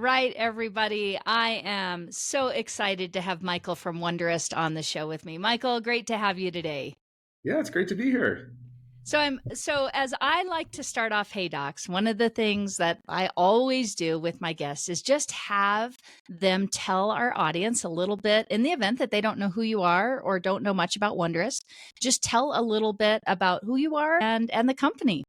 right, everybody. I am so excited to have Michael from Wonderist on the show with me. Michael, great to have you today. Yeah, it's great to be here. So as I like to start off Hey Docs, one of the things that I always do with my guests is just have them tell our audience a little bit in the event that they don't know who you are or don't know much about Wonderist. Just tell a little bit about who you are and the company.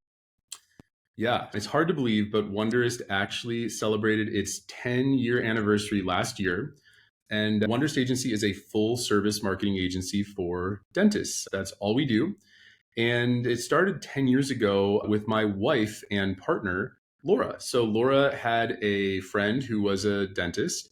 Yeah, it's hard to believe, but Wonderist actually celebrated its 10-year anniversary last year. And Wonderist Agency is a full service marketing agency for dentists. That's all we do. And it started 10 years ago with my wife and partner, Laura. So Laura had a friend who was a dentist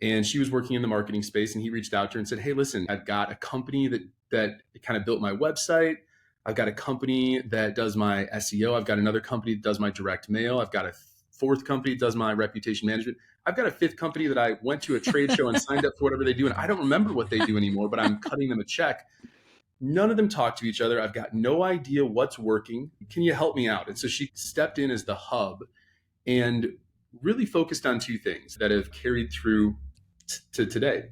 and she was working in the marketing space, and he reached out to her and said, "Hey, listen, I've got a company that kind of built my website. I've got a company that does my SEO. I've got another company that does my direct mail. I've got a fourth company that does my reputation management. I've got a fifth company that I went to a trade show and signed up for whatever they do. And I don't remember what they do anymore, but I'm cutting them a check. None of them talk to each other. I've got no idea what's working. Can you help me out?" And so she stepped in as the hub and really focused on two things that have carried through to today.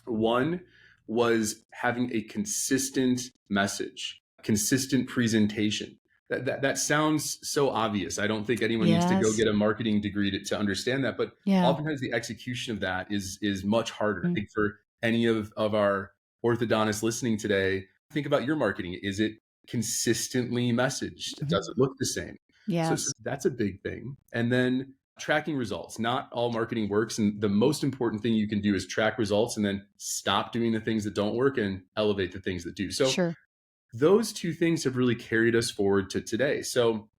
One was having a consistent message, consistent presentation. That sounds so obvious. I don't think anyone needs to go Yes. get a marketing degree to understand that, but Yeah. oftentimes the execution of that is much harder. I Mm. think for any of our orthodontists listening today, think about your marketing. Is it consistently messaged? Mhm. Does it look the same? So Yes. that's a big thing. And then tracking results. Not all marketing works. And the most important thing you can do is track results and then stop doing the things that don't work and elevate the things that do. So Sure. those two things have really carried us forward to today. So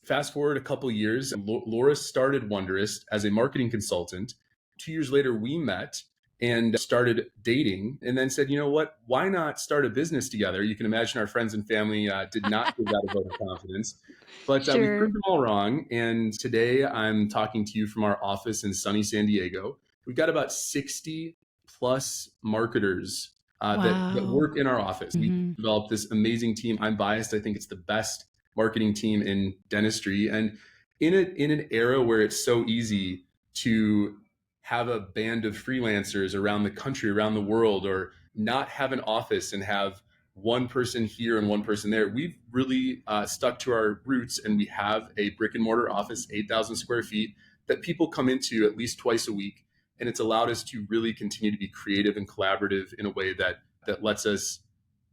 fast forward a couple years, Laura started Wonderist as a marketing consultant. 2 years later, we met and started dating, and then said, "You know what? Why not start a business together?" You can imagine our friends and family did not give that a vote of confidence, but we Sure. proved them all wrong. And today I'm talking to you from our office in sunny San Diego. We've got about 60 plus marketers that Wow. work in our office. We Mhm. developed this amazing team. I'm biased. I think it's the best marketing team in dentistry. And in an era where it's so easy to have a band of freelancers around the country, around the world, or not have an office and have one person here and one person there, we've really stuck to our roots, and we have a brick and mortar office, 8,000 square feet, that people come into at least twice a week. And it's allowed us to really continue to be creative and collaborative in a way that lets us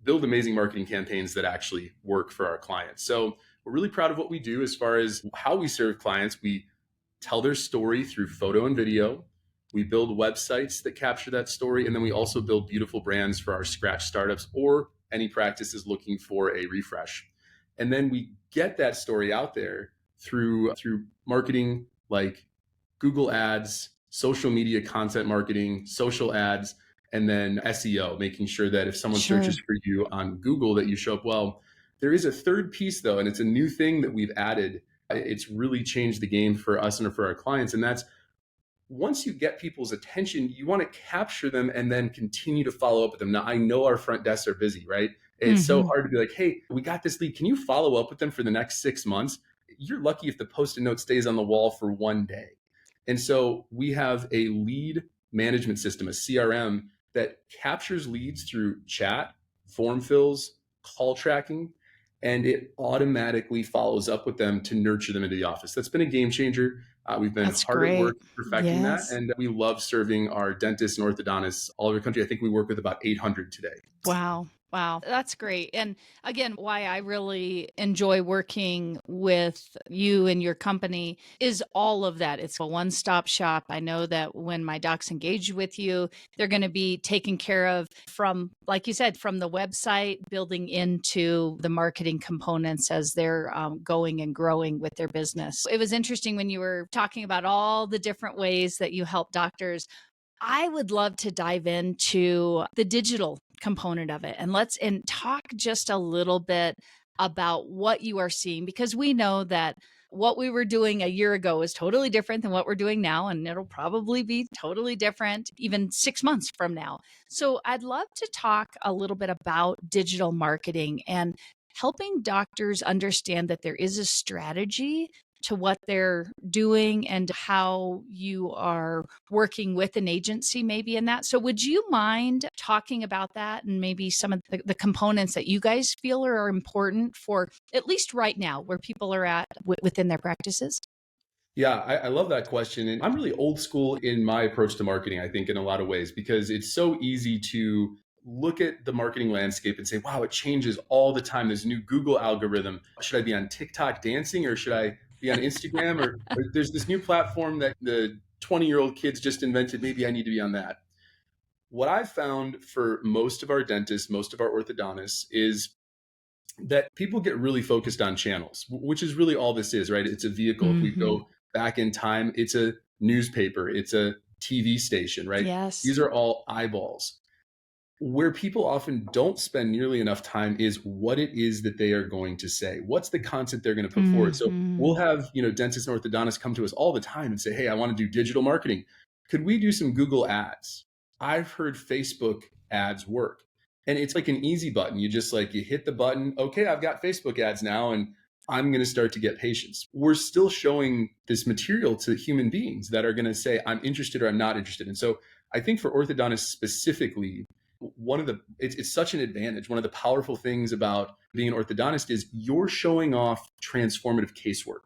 build amazing marketing campaigns that actually work for our clients. So we're really proud of what we do as far as how we serve clients. We tell their story through photo and video. We build websites that capture that story. And then we also build beautiful brands for our scratch startups or any practices looking for a refresh. And then we get that story out there through marketing like Google ads, social media content marketing, social ads, and then SEO, making sure that if someone searches Sure. for you on Google that you show up well. There is a third piece though, and it's a new thing that we've added. It's really changed the game for us and for our clients. And that's, once you get people's attention, you want to capture them and then continue to follow up with them. Now, I know our front desks are busy, right? It's so Mhm. hard to be like, "Hey, we got this lead. Can you follow up with them for the next 6 months?" You're lucky if the post-it note stays on the wall for one day. And so we have a lead management system, a CRM, that captures leads through chat, form fills, call tracking, and it automatically follows up with them to nurture them into the office. That's been a game changer. We've been That's hard at work great. perfecting that, Yes. and we love serving our dentists and orthodontists all over the country. I think we work with about 800 today. Wow. Wow. That's great. And again, why I really enjoy working with you and your company is all of that. It's a one-stop shop. I know that when my docs engage with you, they're going to be taken care of from, like you said, from the website, building into the marketing components as they're going and growing with their business. It was interesting when you were talking about all the different ways that you help doctors. I would love to dive into the digital component of it, and let's talk just a little bit about what you are seeing, because we know that what we were doing a year ago is totally different than what we're doing now, and it'll probably be totally different even 6 months from now. So I'd love to talk a little bit about digital marketing and helping doctors understand that there is a strategy to what they're doing and how you are working with an agency maybe in that. So would you mind talking about that and maybe some of the components that you guys feel are important for at least right now where people are at within their practices? Yeah, I love that question. And I'm really old school in my approach to marketing, I think, in a lot of ways, because it's so easy to look at the marketing landscape and say, wow, it changes all the time. There's a new Google algorithm. Should I be on TikTok dancing or should I be on Instagram? Or there's this new platform that the 20-year-old kids just invented. Maybe I need to be on that. What I've found for most of our dentists, most of our orthodontists, is that people get really focused on channels, which is really all this is, right? It's a vehicle. If we Mhm. go back in time, it's a newspaper, it's a TV station, right? Yes. These are all eyeballs. Where people often don't spend nearly enough time is what it is that they are going to say. What's the content they're going to put forward? So we'll Mhm. have, dentists and orthodontists come to us all the time and say, "Hey, I want to do digital marketing. Could we do some Google ads?" I've heard Facebook ads work. And it's like an easy button. You hit the button, "Okay, I've got Facebook ads now and I'm going to start to get patients." We're still showing this material to human beings that are going to say, "I'm interested" or "I'm not interested." And so I think for orthodontists specifically, it's such an advantage. One of the powerful things about being an orthodontist is you're showing off transformative casework.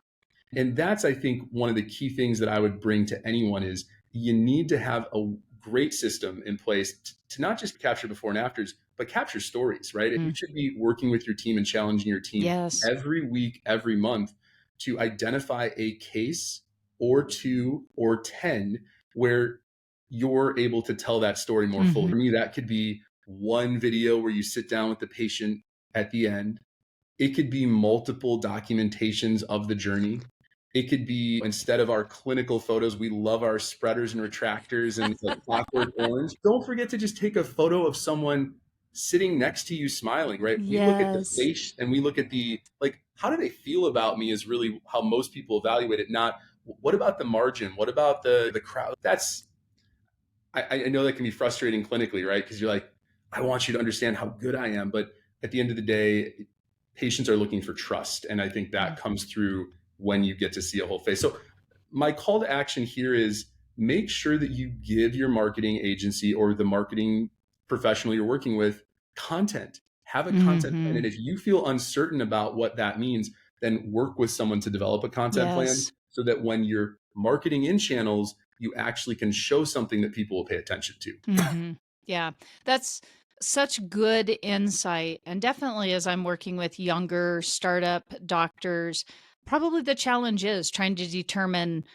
And that's, I think, one of the key things that I would bring to anyone is you need to have a great system in place to not just capture before and afters, but capture stories, right? You Mm. should be working with your team and challenging your team Yes. every week, every month to identify a case or two or 10 where you're able to tell that story more fully. Mhm. For me, that could be one video where you sit down with the patient at the end. It could be multiple documentations of the journey. It could be, instead of our clinical photos, we love our spreaders and retractors and like Clockwork Orange. Don't forget to just take a photo of someone sitting next to you smiling, right? We look at the Yes. face and we look at how do they feel about me is really how most people evaluate it. Not what about the margin? What about the crowd? I know that can be frustrating clinically, right? Because you're like, I want you to understand how good I am. But at the end of the day, patients are looking for trust. And I think that Mm. comes through when you get to see a whole face. So my call to action here is make sure that you give your marketing agency or the marketing professional you're working with content. Have a content plan. And Mhm. if you feel uncertain about what that means, then work with someone to develop a content plan Yes. so that when you're marketing in channels, you actually can show something that people will pay attention to. Mhm. Yeah. That's such good insight. And definitely as I'm working with younger startup doctors, probably the challenge is trying to determine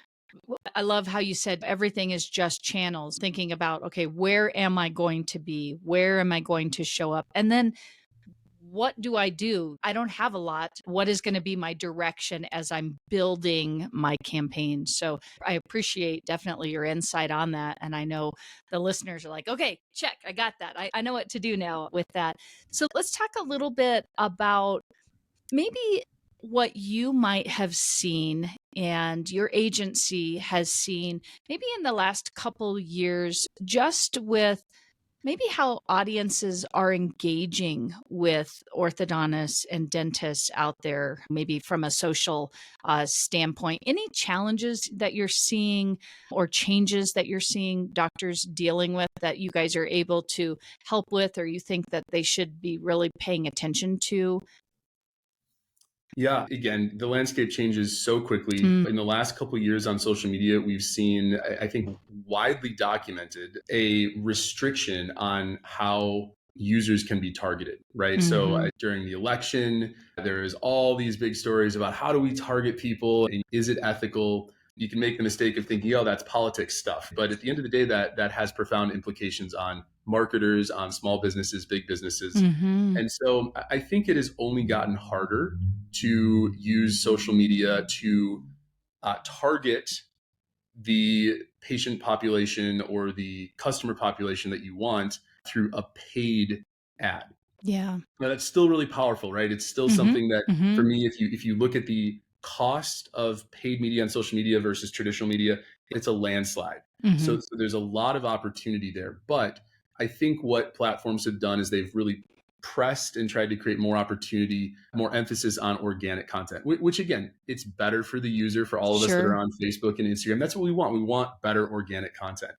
I love how you said everything is just channels, thinking about, okay, where am I going to be? Where am I going to show up? And then what do I do? I don't have a lot. What is going to be my direction as I'm building my campaign? So I appreciate definitely your insight on that. And I know the listeners are like, okay, check, I got that. I know what to do now with that. So let's talk a little bit about maybe what you might have seen and your agency has seen maybe in the last couple years, just with maybe how audiences are engaging with orthodontists and dentists out there, maybe from a social standpoint. Any challenges that you're seeing or changes that you're seeing doctors dealing with that you guys are able to help with, or you think that they should be really paying attention to? Yeah, again, the landscape changes so quickly. Mm. In the last couple of years on social media, we've seen, I think, widely documented a restriction on how users can be targeted, right? So Hmm. during the election, there is all these big stories about how do we target people and is it ethical? You can make the mistake of thinking, oh, that's politics stuff. But at the end of the day, that has profound implications on marketers, on small businesses, big businesses. Hmm. And so I think it has only gotten harder to use social media to target the patient population or the customer population that you want through a paid ad. Yeah. Now that's still really powerful, right? It's still Hmm. something that for Hmm. me, if you look at the cost of paid media on social media versus traditional media, it's a landslide. Hmm. So there's a lot of opportunity there. But I think what platforms have done is they've really pressed and tried to create more opportunity, more emphasis on organic content, which again, it's better for the user, for all of us that are Sure. on Facebook and Instagram. That's what we want. We want better organic content.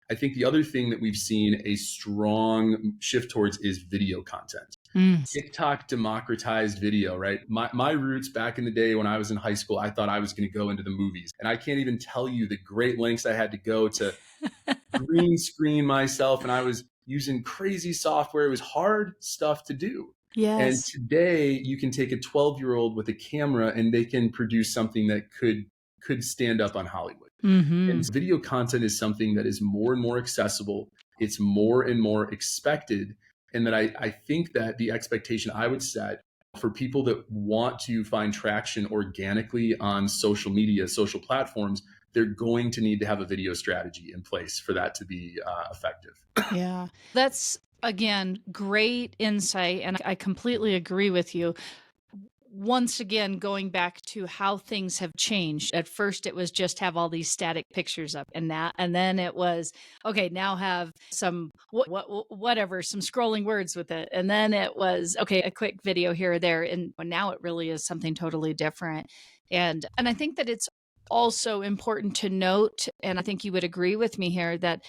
I think the other thing that we've seen a strong shift towards is video content. Mm. TikTok democratized video, right? My roots back in the day when I was in high school, I thought I was going to go into the movies. And I can't even tell you the great lengths I had to go to green screen myself, and I was using crazy software. It was hard stuff to do. And Yes. today you can take a 12-year-old with a camera and they can produce something that could stand up on Hollywood. Mm-hmm. And video content is something that is more and more accessible. It's more and more expected. And that I think that the expectation I would set for people that want to find traction organically on social media, social platforms, they're going to need to have a video strategy in place for that to be effective. Yeah. That's, again, great insight. And I completely agree with you. Once again, going back to how things have changed. At first, it was just have all these static pictures up, and then it was okay. Now have some whatever, some scrolling words with it, and then it was okay, a quick video here or there, and now it really is something totally different. And I think that it's also important to note, and I think you would agree with me here, that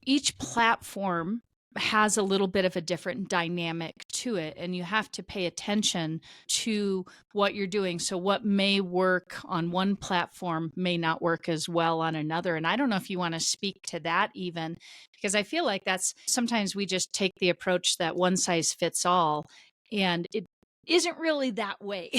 each platform has a little bit of a different dynamic to it, and you have to pay attention to what you're doing. So what may work on one platform may not work as well on another. And I don't know if you want to speak to that even, because I feel like that's sometimes we just take the approach that one size fits all, and it isn't really that way.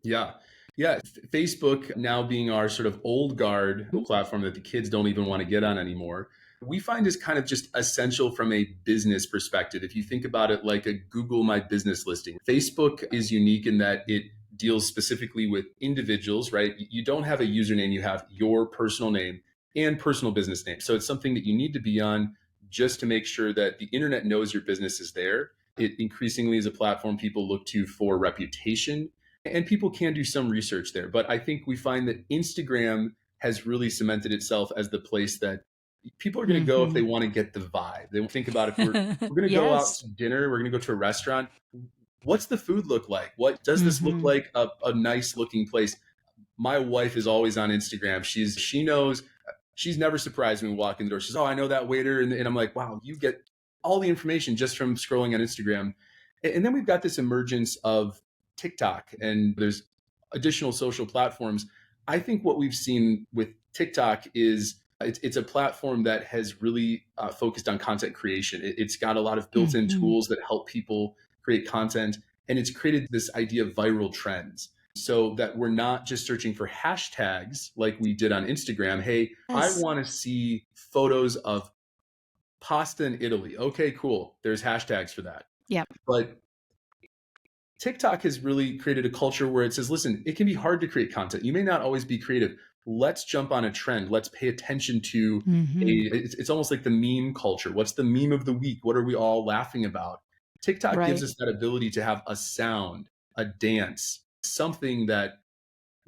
Yeah. Yeah. Facebook now being our sort of old guard platform that the kids don't even want to get on anymore, we find is kind of just essential from a business perspective. If you think about it like a Google My Business listing, Facebook is unique in that it deals specifically with individuals, right? You don't have a username, you have your personal name and personal business name. So it's something that you need to be on just to make sure that the internet knows your business is there. It increasingly is a platform people look to for reputation, and people can do some research there. But I think we find that Instagram has really cemented itself as the place that people are going to go if they Hmm. want to get the vibe. They think about if we're going to go out Yes. to dinner, we're going to go to a restaurant. What's the food look like? What does this look Hmm. like? A nice looking place. My wife is always on Instagram. She knows. She's never surprised me walking the door. She's, oh, I know that waiter, and I'm like, wow, you get all the information just from scrolling on Instagram. And then we've got this emergence of TikTok, and there's additional social platforms. I think what we've seen with TikTok is it's a platform that has really focused on content creation. It's got a lot of built-in Hmm. tools that help people create content, and it's created this idea of viral trends so that we're not just searching for hashtags like we did on Instagram. Hey, I Yes. want to see photos of pasta in Italy. Okay, cool. There's hashtags for that. Yep. But TikTok has really created a culture where it says, listen, it can be hard to create content. You may not always be creative. Let's jump on a trend. Let's pay attention to Hmm. it's almost like the meme culture. What's the meme of the week? What are we all laughing about? TikTok gives Right. us that ability to have a sound, a dance, something that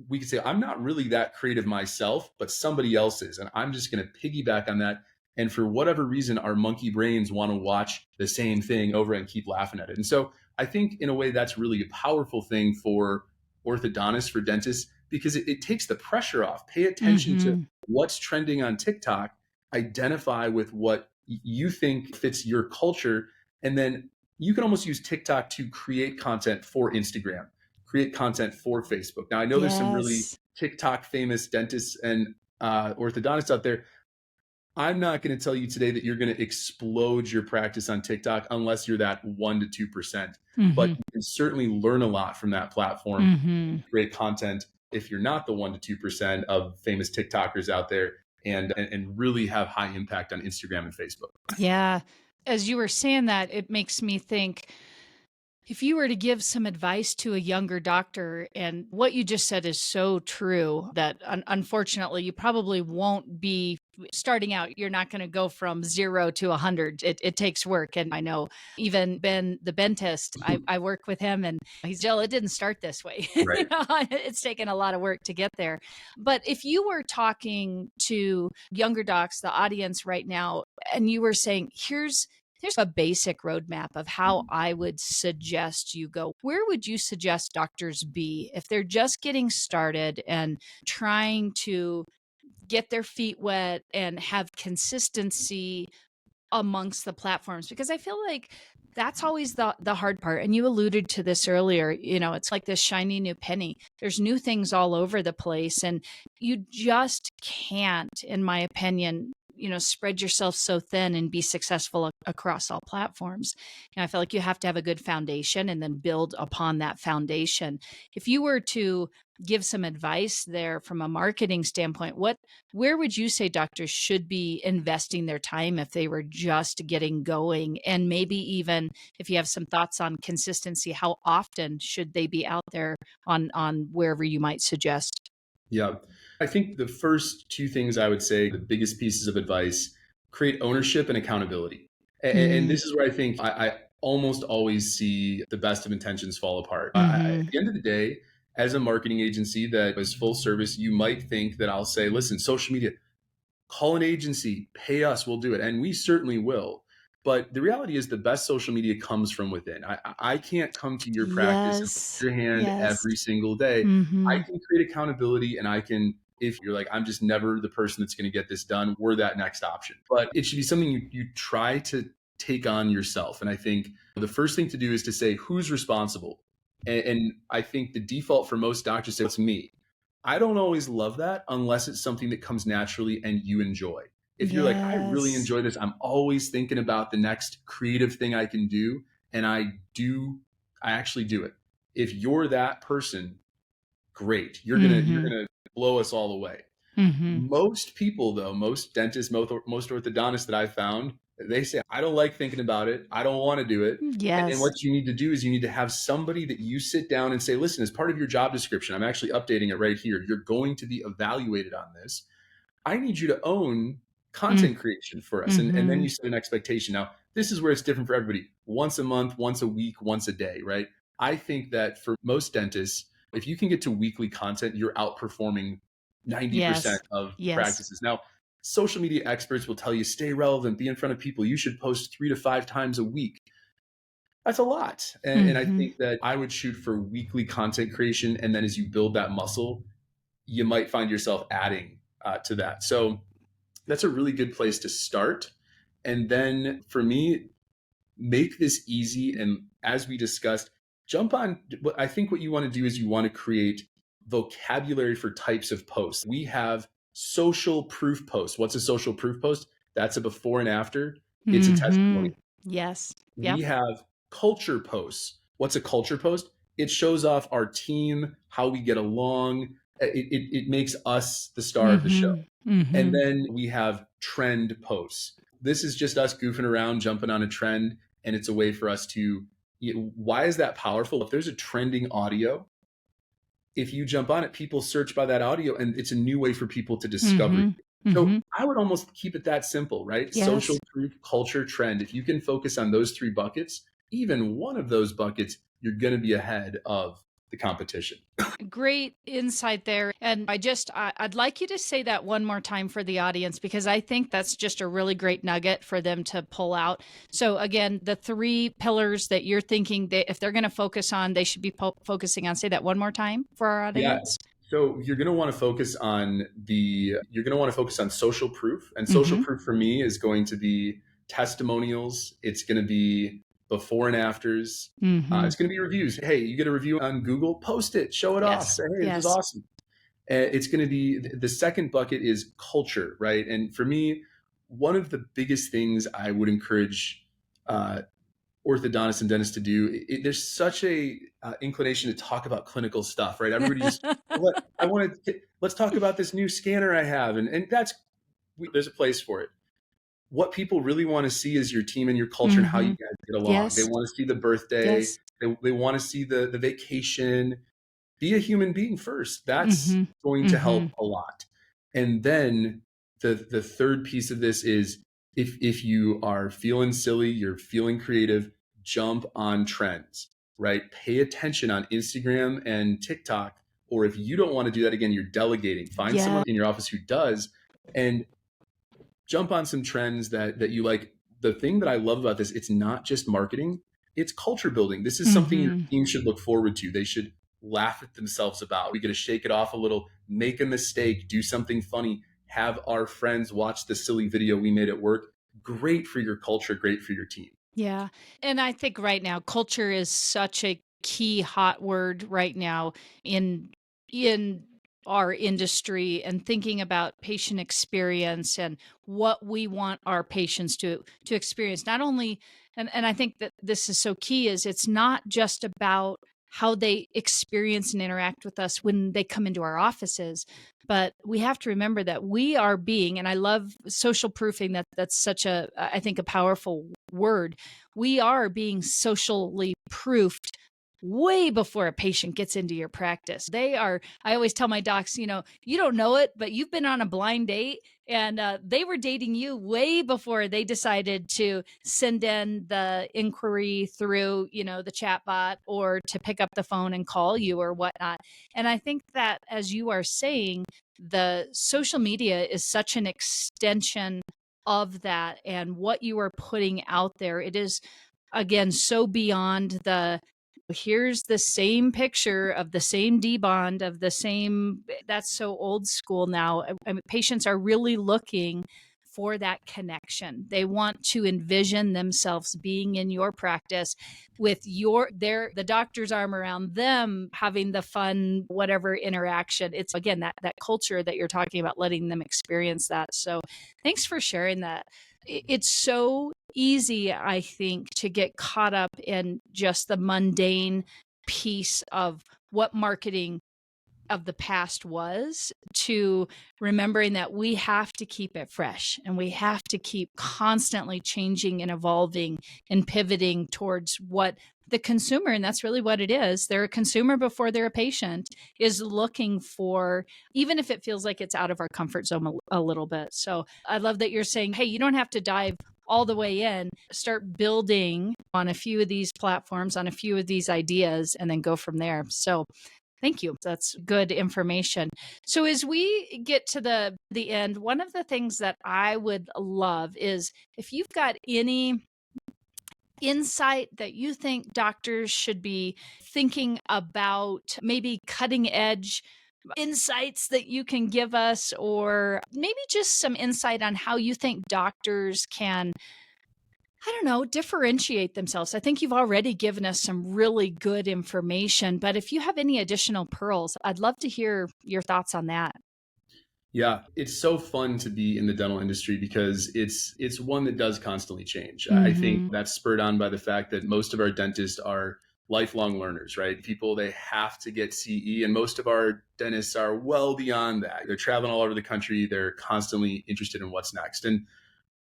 we could say, I'm not really that creative myself, but somebody else is. And I'm just going to piggyback on that. And for whatever reason, our monkey brains want to watch the same thing over and keep laughing at it. And so I think in a way that's really a powerful thing for orthodontists, for dentists, because it takes the pressure off. Pay attention to Hmm. what's trending on TikTok, identify with what you think fits your culture, and then you can almost use TikTok to create content for Instagram, create content for Facebook. Now, I know there's some really Yes. TikTok famous dentists and orthodontists out there. I'm not going to tell you today that you're going to explode your practice on TikTok unless you're that 1 to 2%. But Hmm. you can certainly learn a lot from that platform, Hmm. create content if you're not the 1 to 2% of famous TikTokers out there, and really have high impact on Instagram and Facebook. Yeah. As you were saying that, it makes me think, if you were to give some advice to a younger doctor, and what you just said is so true, that unfortunately, you probably won't be starting out. You're not going to go from 0 to 100. It takes work. And I know even Ben, the Ben test, I work with him, and he's Jill, it didn't start this way. Right. It's taken a lot of work to get there. But if you were talking to younger docs, the audience right now, and you were saying, Here's a basic roadmap of how I would suggest you go. Where would you suggest doctors be if they're just getting started and trying to get their feet wet and have consistency amongst the platforms? Because I feel like that's always the hard part, and you alluded to this earlier. It's like this shiny new penny. There's new things all over the place, and you just can't, in my opinion, spread yourself so thin and be successful across all platforms. I feel like you have to have a good foundation and then build upon that foundation. If you were to give some advice there from a marketing standpoint, where would you say doctors should be investing their time if they were just getting going? And maybe even if you have some thoughts on consistency, how often should they be out there on wherever you might suggest? Yeah. I think the first two things I would say, the biggest pieces of advice, create ownership and accountability. And Mm, this is where I think I almost always see the best of intentions fall apart. At mm-hmm. the end of the day, as a marketing agency that is full service, you might think that I'll say, listen, social media, call an agency, pay us, we'll do it. And we certainly will. But the reality is the best social media comes from within. I can't come to your practice and hold Yes. your hand Yes. every single day. I Mm-hmm. can create accountability and I can, if you're like, I'm just never the person that's going to get this done, we're that next option. But it should be something you try to take on yourself. And I think the first thing to do is to say, who's responsible? And I think the default for most doctors is it's me. I don't always love that unless it's something that comes naturally and you enjoy. If you're like, I really Yes. enjoy this, I'm always thinking about the next creative thing I can do. And I actually do it. If you're that person, great. You're Mm-hmm. gonna blow us all away. Mm-hmm. Most people, though, most dentists, most orthodontists that I've found, they say, I don't like thinking about it. I don't want to do it. And Yes. what you need to do is you need to have somebody that you sit down and say, listen, as part of your job description, I'm actually updating it right here. You're going to be evaluated on this. I need you to own content creation for us. And then Mm-hmm. you set an expectation. Now, this is where it's different for everybody. Once a month, once a week, once a day, right? I think that for most dentists, if you can get to weekly content, you're outperforming 90% Yes. of Yes. practices. Now, social media experts will tell you stay relevant, be in front of people. You should post 3 to 5 times a week. That's a lot. And I Mm-hmm. think that I would shoot for weekly content creation. And then as you build that muscle, you might find yourself adding to that. So that's a really good place to start. And then for me, make this easy. And as we discussed, jump on. I think what you want to do is you want to create vocabulary for types of posts. We have social proof posts. What's a social proof post? That's a before and after. It's a Mm-hmm. testimonial. Yes. We Yep. have culture posts. What's a culture post? It shows off our team, how we get along. It makes us the star of the show. Mm-hmm. And Mm-hmm. then we have trend posts. This is just us goofing around, jumping on a trend. And it's a way for us to, why is that powerful? If there's a trending audio, if you jump on it, people search by that audio and it's a new way for people to discover Mm-hmm. you. So Mm-hmm. I would almost keep it that simple, right? Social Yes. proof, culture, trend. If you can focus on those three buckets, even one of those buckets, you're going to be ahead of the competition. Great insight there. And I'd like you to say that one more time for the audience, because I think that's just a really great nugget for them to pull out. So again, the three pillars that you're thinking that if they're going to focus on, they should be focusing on. Say that one more time for our Yeah. audience. So you're going to want to focus on social proof, and social Mm-hmm. proof for me is going to be testimonials. It's going to be before and afters. Mm-hmm. It's going to be reviews. Hey, you get a review on Google, post it, show it off, Yes. say, hey, this is Yes. awesome. It's going to be the second bucket is culture, right? And for me, one of the biggest things I would encourage uh, orthodontists and dentists to do. There's such a inclination to talk about clinical stuff, right? Everybody just let's talk about this new scanner I have, and there's a place for it. What people really want to see is your team and your culture and how you Mm-hmm. guys get along. They Yes. want to see the birthday. Yes. They want to see the vacation. Be a human being first. That's Mm-hmm. going to Mm-hmm. help a lot. And then the third piece of this is if you are feeling silly, you're feeling creative, jump on trends, right? Pay attention on Instagram and TikTok. Or if you don't want to do that again, you're delegating. Find Yeah. someone in your office who does and jump on some trends that you like. the thing that I love about this, it's not just marketing, it's culture building. This is something your Mhm. team should look forward to. They should laugh at themselves about. We get to shake it off a little, make a mistake, do something funny, have our friends watch the silly video we made at work. Great for your culture, great for your team. Yeah. And I think right now culture is such a key hot word right now in in our industry, and thinking about patient experience and what we want our patients to experience. Not only, and I think that this is so key, is it's not just about how they experience and interact with us when they come into our offices, but we have to remember that we are being, and I love social proofing, that's such a, I think, a powerful word. We are being socially proofed way before a patient gets into your practice. They are, I always tell my docs, you don't know it, but you've been on a blind date, and they were dating you way before they decided to send in the inquiry through, the chat bot, or to pick up the phone and call you or whatnot. And I think that, as you are saying, the social media is such an extension of that, and what you are putting out there. It is, again, so beyond the, here's the same picture of the same D-bond of the same. That's so old school now. I mean, patients are really looking for that connection. They want to envision themselves being in your practice with the doctor's arm around them, having the fun whatever interaction. It's, again, that culture that you're talking about, letting them experience that. So thanks for sharing that. It's so easy, I think, to get caught up in just the mundane piece of what marketing of the past was, to remembering that we have to keep it fresh, and we have to keep constantly changing and evolving and pivoting towards what the consumer, and that's really what it is, they're a consumer before they're a patient, is looking for, even if it feels like it's out of our comfort zone a little bit. So I love that you're saying, hey, you don't have to dive all the way in, start building on a few of these platforms, on a few of these ideas, and then go from there. So thank you. That's good information. So as we get to the end, one of the things that I would love is if you've got any insight that you think doctors should be thinking about, maybe cutting edge insights that you can give us, or maybe just some insight on how you think doctors can, I don't know, differentiate themselves. I think you've already given us some really good information, but if you have any additional pearls, I'd love to hear your thoughts on that. Yeah, it's so fun to be in the dental industry because it's one that does constantly change. I think Mm-hmm. that's spurred on by the fact that most of our dentists are lifelong learners, right? People, they have to get CE, and most of our dentists are well beyond that. They're traveling all over the country. They're constantly interested in what's next. And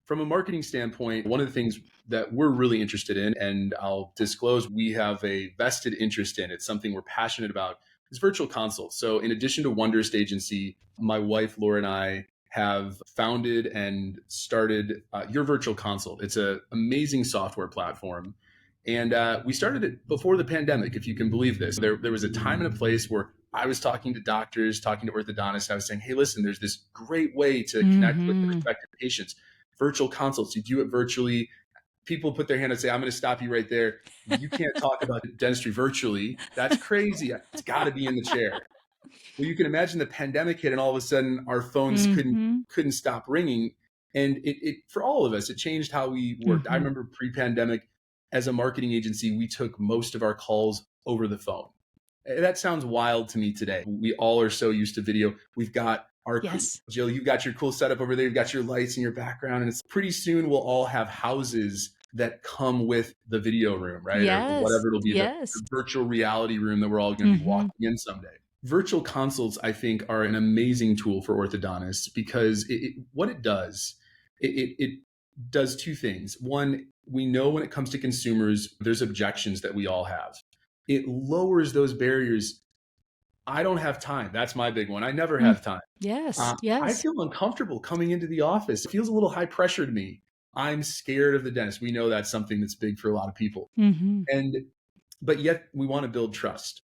from a marketing standpoint, one of the things that we're really interested in, and I'll disclose we have a vested interest in, it's something we're passionate about, is virtual consults. So, in addition to Wonderist Agency, my wife Laura and I have founded and started Your Virtual Consult. It's an amazing software platform. And we started it before the pandemic, if you can believe this. There was a time and a place where I was talking to doctors, talking to orthodontists. I was saying, hey, listen, there's this great way to connect with the Mm-hmm. respective patients. Virtual consults, you do it virtually. People put their hand and say, I'm going to stop you right there. You can't talk about dentistry virtually. That's crazy. It's got to be in the chair. Well, you can imagine the pandemic hit, and all of a sudden our phones Mm-hmm. couldn't stop ringing. And it for all of us, it changed how we worked. I Mm-hmm. remember pre-pandemic, as a marketing agency, we took most of our calls over the phone. That sounds wild to me today. We all are so used to video. We've got our, Yes. Jill, you've got your cool setup over there. You've got your lights in your background. And it's pretty soon we'll all have houses that come with the video room, right? Or Yes. whatever it'll be, Yes. the virtual reality room that we're all going to be Mm-hmm. walking in someday. Virtual consults, I think, are an amazing tool for orthodontists because what it does, it does two things. One, we know when it comes to consumers, there's objections that we all have. It lowers those barriers. I don't have time. That's my big one. I never Mm. have time. Yes. I Yes. feel uncomfortable coming into the office. It feels a little high pressure to me. I'm scared of the dentist. We know that's something that's big for a lot of people. Mm-hmm. But yet we want to build trust.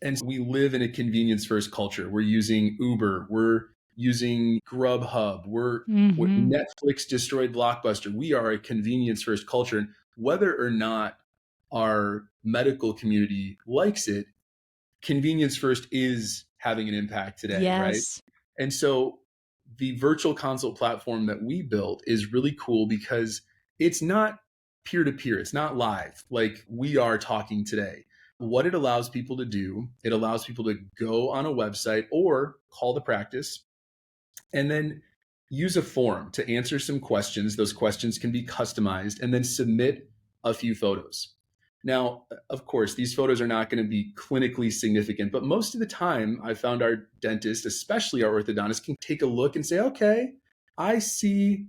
And so we live in a convenience first culture. We're using Uber. We're using Grubhub. What Mm-hmm. Netflix destroyed Blockbuster. We are a convenience first culture. And whether or not our medical community likes it, convenience first is having an impact today, right? Yes. And so the virtual consult platform that we built is really cool because it's not peer to peer, it's not live like we are talking today. What it allows people to do, it allows people to go on a website or call the practice and then use a form to answer some questions. Those questions can be customized and then submit a few photos. Now, of course, these photos are not going to be clinically significant, but most of the time I found our dentist, especially our orthodontist, can take a look and say, okay, I see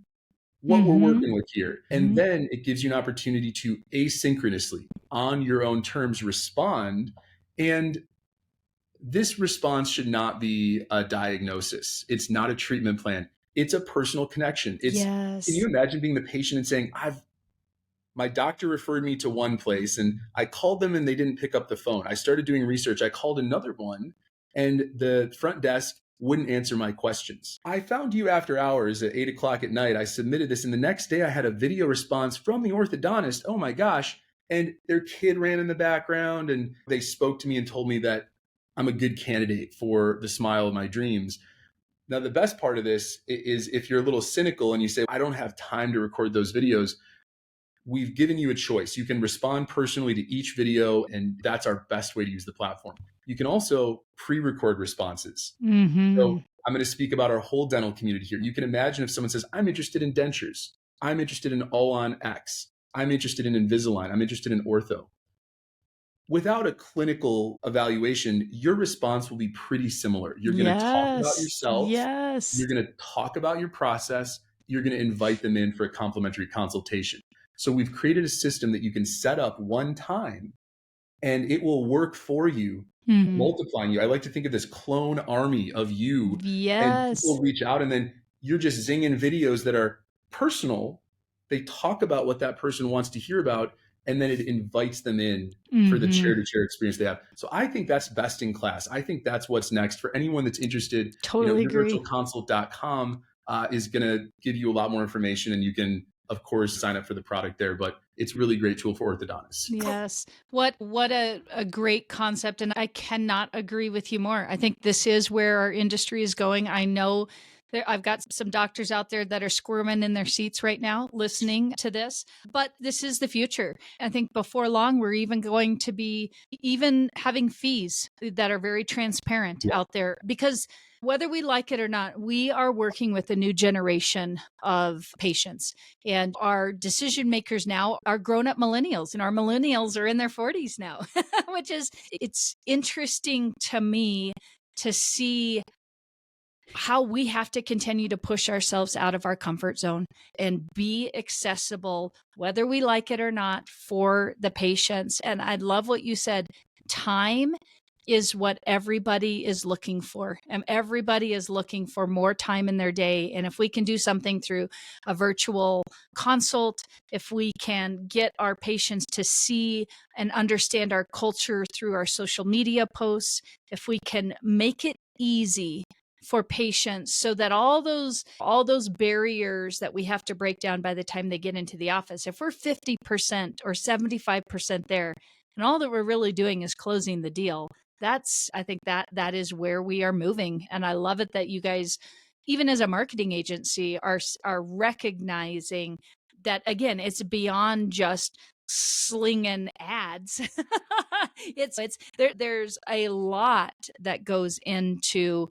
what we're Mm-hmm. working with here. And then it gives you an opportunity to asynchronously, on your own terms, respond. And this response should not be a diagnosis. It's not a treatment plan. It's a personal connection. Can you Yes. imagine being the patient and saying, my doctor referred me to one place and I called them and they didn't pick up the phone. I started doing research. I called another one and the front desk wouldn't answer my questions. I found you after hours at 8 o'clock at night. I submitted this and the next day I had a video response from the orthodontist. Oh my gosh. And their kid ran in the background and they spoke to me and told me that I'm a good candidate for the smile of my dreams. Now, the best part of this is if you're a little cynical and you say, I don't have time to record those videos, we've given you a choice. You can respond personally to each video, and that's our best way to use the platform. You can also pre-record responses. Mm-hmm. So I'm going to speak about our whole dental community here. You can imagine if someone says, I'm interested in dentures, I'm interested in All-On X, I'm interested in Invisalign, I'm interested in ortho. Without a clinical evaluation, your response will be pretty similar. You're going to talk about Yes. yourself, Yes. you're going to talk about your process, you're going to invite them in for a complimentary consultation. So we've created a system that you can set up one time and it will work for you, Mm-hmm. multiplying you. I like to think of this clone army of you, and people Yes. reach out and then you're just zinging videos that are personal. They talk about what that person wants to hear about, and then it invites them in for the Mm-hmm. chair to chair experience they have. So I think that's best in class. I think that's what's next for anyone that's interested. Totally agree. Yourvirtualconsult.com is going to give you a lot more information, and you can, of course, sign up for the product there. But it's a really great tool for orthodontists. Yes. What a great concept. And I cannot agree with you more. I think this is where our industry is going. I know I've got some doctors out there that are squirming in their seats right now listening to this, but this is the future. I think before long, we're even going to be even having fees that are very transparent Yeah. out there because whether we like it or not, we are working with a new generation of patients. And our decision makers now are grown up millennials, and our millennials are in their 40s now, which is, it's interesting to me to see how we have to continue to push ourselves out of our comfort zone and be accessible, whether we like it or not, for the patients. And I love what you said. Time is what everybody is looking for. And everybody is looking for more time in their day. And if we can do something through a virtual consult, if we can get our patients to see and understand our culture through our social media posts, if we can make it easy for patients so that all those barriers that we have to break down by the time they get into the office, if we're 50% or 75% there and all that we're really doing is closing the deal, I think that is where we are moving. And I love it that you guys, even as a marketing agency, are recognizing that, again, it's beyond just slinging ads. There's a lot that goes into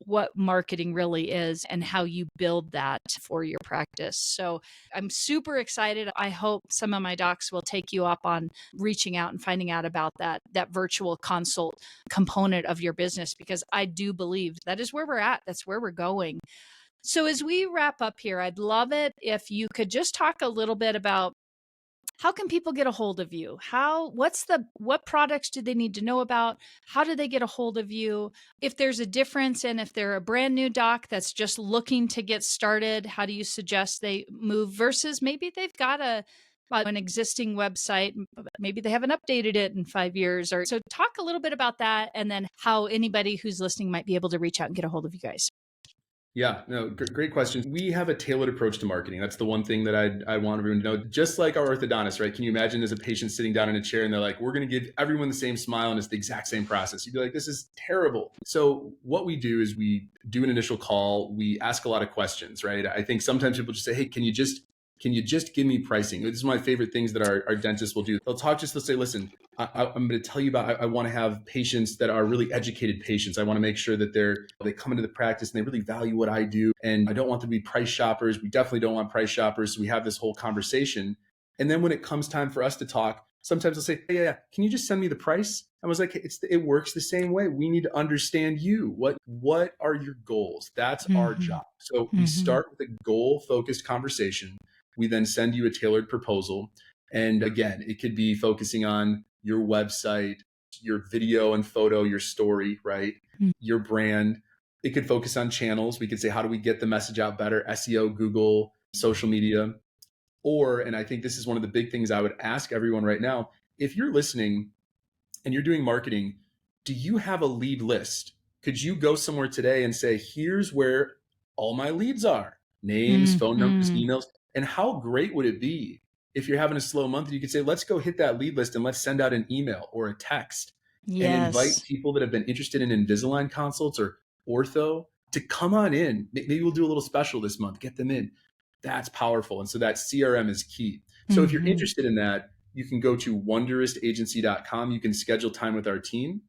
what marketing really is and how you build that for your practice. So I'm super excited. I hope some of my docs will take you up on reaching out and finding out about that virtual consult component of your business, because I do believe that is where we're at. That's where we're going. So as we wrap up here, I'd love it if you could just talk a little bit about how can people get a hold of you? What products do they need to know about? How do they get a hold of you? If there's a difference, and if they're a brand new doc that's just looking to get started, how do you suggest they move versus maybe they've got an existing website, maybe they haven't updated it in 5 years, or so. Talk a little bit about that, and then how anybody who's listening might be able to reach out and get a hold of you guys. Yeah, no, great question. We have a tailored approach to marketing. That's the one thing that I want everyone to know. Just like our orthodontist, right? Can you imagine as a patient sitting down in a chair and they're like, we're going to give everyone the same smile and it's the exact same process. You'd be like, this is terrible. So what we do is we do an initial call. We ask a lot of questions, right? I think sometimes people just say, hey, can you just give me pricing? This is one of my favorite things that our dentists will do. They'll say, listen, I'm going to tell you about, I want to have patients that are really educated patients. I want to make sure that they come into the practice and they really value what I do. And I don't want them to be price shoppers. We definitely don't want price shoppers. So we have this whole conversation. And then when it comes time for us to talk, sometimes they'll say, hey, yeah, can you just send me the price? I was like, it works the same way. We need to understand you. What are your goals? That's our Hmm. job. So we Hmm. start with a goal focused conversation. We then send you a tailored proposal. And again, it could be focusing on your website, your video and photo, your story, right? Your brand. It could focus on channels. We could say, how do we get the message out better? SEO, Google, social media. Or, and I think this is one of the big things I would ask everyone right now, if you're listening and you're doing marketing, do you have a lead list? Could you go somewhere today and say, here's where all my leads are, names, phone numbers, Hmm. emails? And how great would it be if you're having a slow month and you could say, let's go hit that lead list and let's send out an email or a text and invite Yes. people that have been interested in Invisalign consults or ortho to come on in. Maybe we'll do a little special this month, get them in. That's powerful. And so that CRM is key. So if you're Hmm. interested in that, you can go to wonderistagency.com. You can schedule time with our team.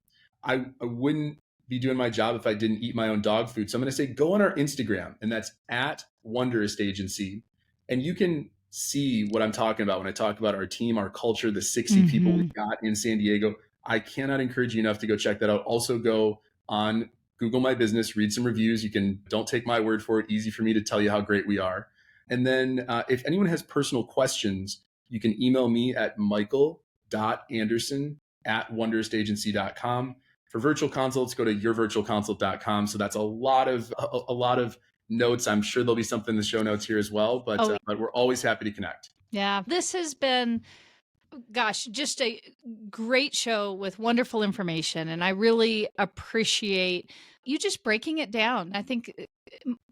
I wouldn't be doing my job if I didn't eat my own dog food. So I'm going to say go on our Instagram, and that's at Wonderist Agency. And you can see what I'm talking about when I talk about our team, our culture, the 60 people we've Hmm. got in San Diego. I cannot encourage you enough to go check that out. Also, go on Google My Business, read some reviews. Don't take my word for it. Easy for me to tell you how great we are. And then if anyone has personal questions, you can email me at michael.anderson@wonderistagency.com. For virtual consults, go to yourvirtualconsult.com. So that's a lot of notes. I'm sure there'll be something in the show notes here as well, but Oh, but we're always happy to connect. yeah. This has been, gosh, just a great show with wonderful information. And I really appreciate you just breaking it down. I think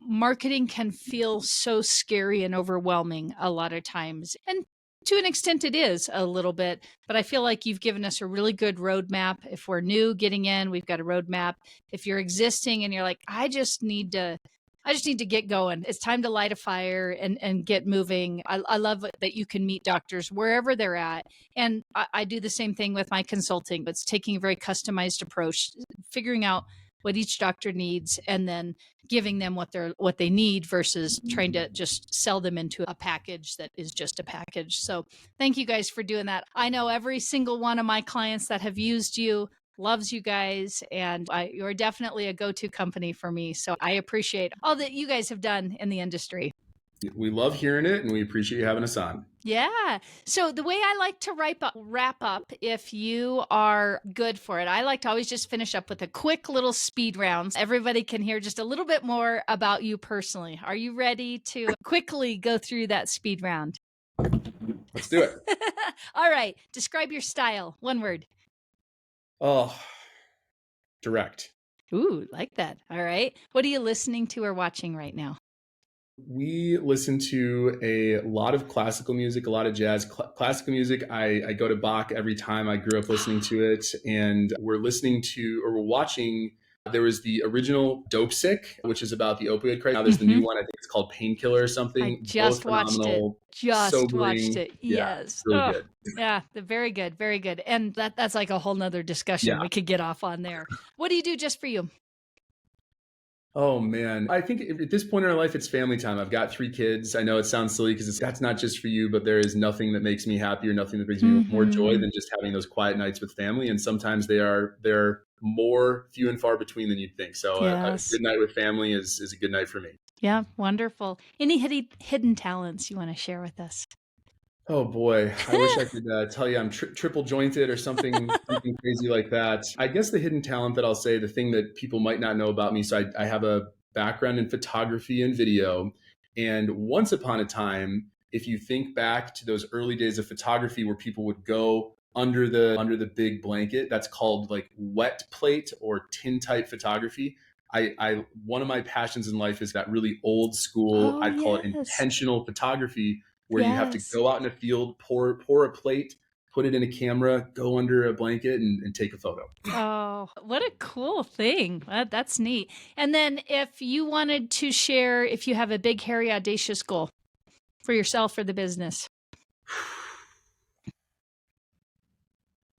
marketing can feel so scary and overwhelming a lot of times. And to an extent, it is a little bit, but I feel like you've given us a really good roadmap. If we're new getting in, we've got a roadmap. If you're existing and you're like, I just need to get going. It's time to light a fire and get moving. I love that you can meet doctors wherever they're at. And I do the same thing with my consulting. It's taking a very customized approach, figuring out what each doctor needs and then giving them what they need versus trying to just sell them into a package that is just a package. So thank you guys for doing that. I know every single one of my clients that have used you loves you guys, and you're definitely a go-to company for me. So I appreciate all that you guys have done in the industry. We love hearing it, and we appreciate you having us on. Yeah. So the way I like to wrap up, if you are good for it, I like to always just finish up with a quick little speed round. Everybody can hear just a little bit more about you personally. Are you ready to quickly go through that speed round? Let's do it. All right. Describe your style. One word. Oh, direct. Ooh, like that. All right. What are you listening to or watching right now? We listen to a lot of classical music, a lot of jazz. Classical music, I go to Bach every time. I grew up listening to it. And we're watching, there was the original Dope Sick, which is about the opioid crisis. Now there's the new Hmm. one, I think it's called Painkiller or I something. Both just watched it. phenomenal, Just watched sobering. it. Yeah, Yes. really Oh, good. yeah. Very good. Very good. And that's like a whole nother discussion Yeah. we could get off on there. What do you do just for you? Oh man, I think at this point in our life, it's family time. I've got 3 kids. I know it sounds silly because that's not just for you, but there is nothing that makes me happier, nothing that brings me more joy Hmm. than just having those quiet nights with family. And sometimes they're more few and far between than you'd think. So a Yes. good night with family is a good night for me. Yeah. Wonderful. Any hidden talents you want to share with us? Oh boy, I wish I could tell you I'm triple jointed or something crazy like that. I guess the hidden talent that I'll say, the thing that people might not know about me. So I have a background in photography and video, and once upon a time, if you think back to those early days of photography where people would go under the big blanket, that's called like wet plate or tintype photography. I one of my passions in life is that really old school, Oh, I'd call it yes. intentional photography, where you have to Yes. go out in a field, pour a plate, put it in a camera, go under a blanket, and take a photo. Oh, what a cool thing. That's neat. And then if you wanted to share, if you have a big, hairy, audacious goal for yourself or the business.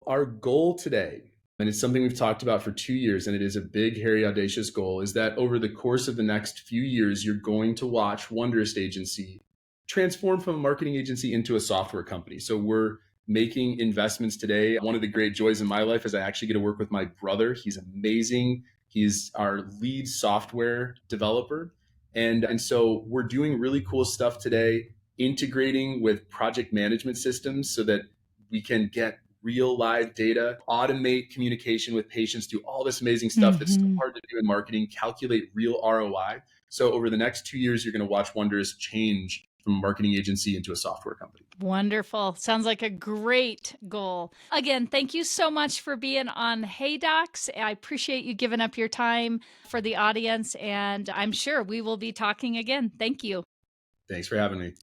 Our goal today, and it's something we've talked about for 2 years, and it is a big, hairy, audacious goal, is that over the course of the next few years, you're going to watch Wonderist Agency transform from a marketing agency into a software company. So we're making investments today. One of the great joys in my life is I actually get to work with my brother. He's amazing. He's our lead software developer. And so we're doing really cool stuff today, integrating with project management systems so that we can get real live data, automate communication with patients, do all this amazing stuff that's so Mhm. hard to do in marketing, calculate real ROI. So over the next 2 years, you're going to watch Wonders change from a marketing agency into a software company. Wonderful. Sounds like a great goal. Again, thank you so much for being on Hey Docs. I appreciate you giving up your time for the audience, and I'm sure we will be talking again. Thank you. Thanks for having me.